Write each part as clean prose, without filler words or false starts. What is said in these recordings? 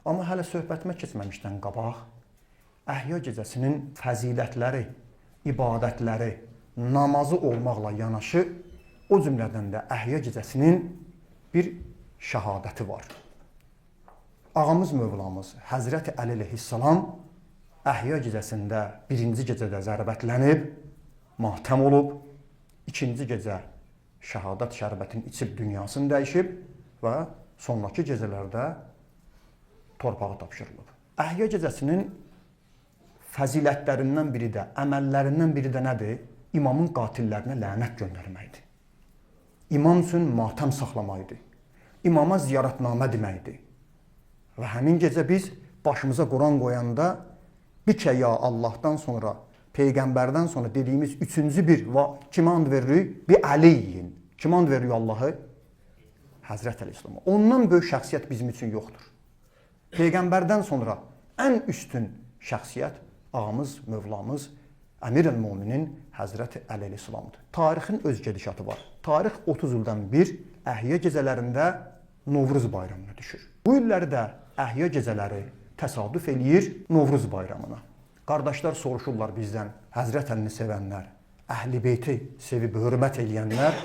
Amma hələ söhbətimə keçməmişdən qabaq, Əhya gecəsinin fəzilətləri, ibadətləri, namazı olmaqla yanaşı, o cümlədən də Əhya gecəsinin bir şəhadəti var. Ağamız Mövlamız Həzrəti Əli əleyhissalam Əhya gecəsində birinci gecədə zərbətlənib, matəm olub, ikinci gecə şəhadət şərbətini içib dünyasını dəyişib və sonraki gecələrdə torpağa tapşırılıb. Əhya gecəsinin fəzilətlərindən biri də, əməllərindən biri də nədir? İmamın qatillərinə lənət göndərməkdir. İmam üçün matəm saxlamaydı. İmama ziyarətnamə deməkdir. Və həmin gecə biz başımıza Quran qoyanda bikə ya Allahdan sonra, Peyğəmbərdən sonra dediyimiz üçüncü bir kimə and veririk? Bir Əliyin. Kimə and veririk Allahı? Həzrət Əl-İslam'a. Ondan böyük şəxsiyyət bizim üçün yoxdur. Peyğəmbərdən sonra ən üstün şəxsiyyət ağamız, Mövlamız, Əmir-əl-Müminin Həzrəti Əli əleyhissalamdır. Tarixin öz gedişatı var. Tarix 30 ildən bir Əhya gecələrində Novruz bayramına düşür. Bu illəri də Əhya gecələri təsadüf eləyir Novruz bayramına. Qardaşlar soruşurlar bizdən, Həzrət Əlini sevənlər, Əhl-i Beyti sevib hörmət eləyənlər,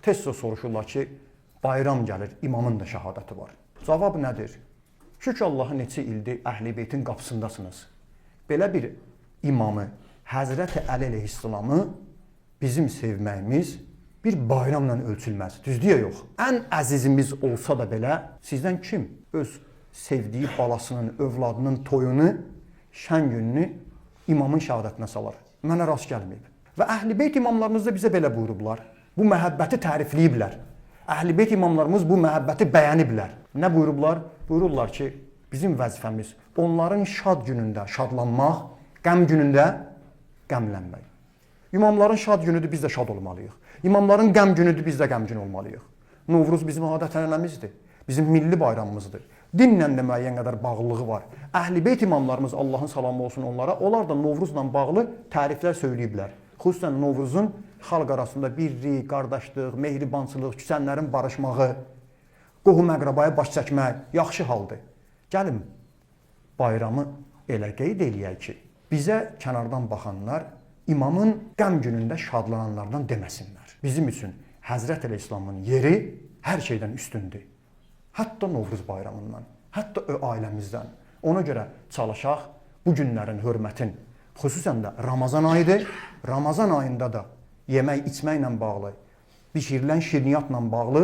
tez soruşurlar ki, bayram gəlir, imamın da şəhadəti var. Cavab nədir? Şükür Allaha neçə ildir Əhl-i Beytin qapısındasınız. Belə bir imamı, Həzrəti Əli əleyhissalamı bizim sevməyimiz bir bayramla ölçülməz. Düzdür ya yox. Ən əzizimiz olsa da belə, sizdən kim öz sevdiyi balasının, övladının toyunu, şən gününü imamın şəhadətinə salar? Mənə rast gəlməyib. Və Əhl-i Beyt imamlarımız da bizə belə buyurublar. Bu məhəbbəti tərifləyiblər. Əhl-i Beyt imamlarımız bu məhəbbəti bəyəniblər. Nə buyurublar? Buyururlar ki, bizim vəzifəmiz onların şad günündə şadlanmaq, qəm günündə qəmlənmək. İmamların şad günüdür, biz də şad olmalıyıq. İmamların qəm günüdür, biz də qəmgin olmalıyıq. Novruz bizim adət-ənənəmizdir. Bizim milli bayramımızdır. Dinlə də müəyyən qədər bağlılığı var. Əhl-i Beyt imamlarımız, Allahın salamı olsun onlara, onlar da Novruzla bağlı təriflər söyləyiblər. Xüsusən Novruzun xalq arasında birlik, qardaşlıq, mehribançılıq, küsənlərin barışmağı, qohum-əqrabaya baş çəkmək yaxşı haldır. Gəlin, bayramı elə qeyd eləyək ki, bizə kənardan baxanlar imamın qəm günündə şadlananlardan deməsinlər. Bizim üçün Həzrət Əleyhisselamın yeri hər şeydən üstündür. Hətta Novruz bayramından, hətta ailəmizdən. Ona görə çalışaq bu günlərin hörmətin, xüsusən də Ramazan ayıdır. Ramazan ayında da yemək, içməklə bağlı, bişirilən şirniyyatla bağlı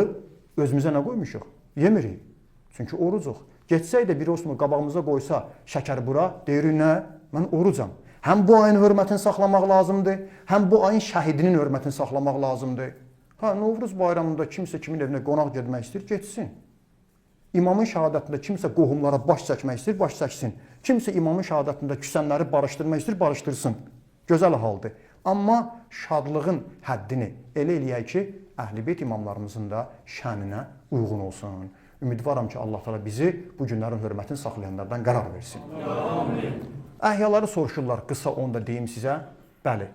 özümüzə nə qoymuşuq? Yemirik. Çünki orucuq. Geçsək də bir osmu qabağımıza qoysa, şəkər bura, deyirik nə? Mən orucam. Həm bu ayın hörmətini saxlamaq lazımdır, həm bu ayın şəhidinin hörmətini saxlamaq lazımdır. Novruz bayramında kimsə kimin evinə qonaq getmək istəyir, getsin. İmamın şəhadətində kimsə qohumlara baş çəkmək istəyir, baş çəksin. Kimsə imamın şəhadətində küsənləri barışdırmaq istəyir, barışdırsın. Gözəl haldır. Amma şadlığın həddini elə eləyək ki, Əhl-i Beyt imamlarımızın da şəninə uyğun olsun. Ümidvaram ki, Allah təala bizi bu günlərin hörmətini saxlayanlardan qərar versin. Amin. Əhyaları soruşurlar, qısa onu da deyim sizə. Bəli,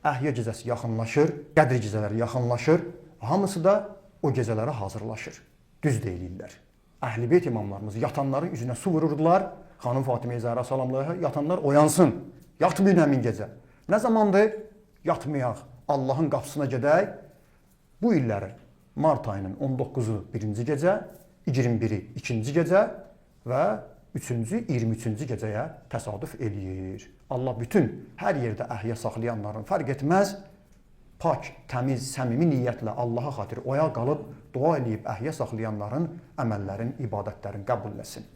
Əhya gecəsi yaxınlaşır, Qədr gecələri yaxınlaşır. Hamısı da o gecələrə hazırlaşır. Düz deyilirlər. Əhl-i Beyt imamlarımız yatanların üzünə su vururdular. Xanım Fatimə Zəhra salamlayha, yatanlar oyansın. Yatmayın həmin gecə. Nə zamandır? Yatmayaq. Allahın qapısına gedək. Bu illəri mart ayının 19-u birinci gecə, 21-i ikinci gecə və 3-cü, 23-cü gecəyə təsadüf eləyir. Allah bütün hər yerdə əhya saxlayanların fərq etməz, pak, təmiz, səmimi niyyətlə Allaha xatir oya qalıb, dua eləyib əhya saxlayanların əməllərin, ibadətlərin qəbul etsin.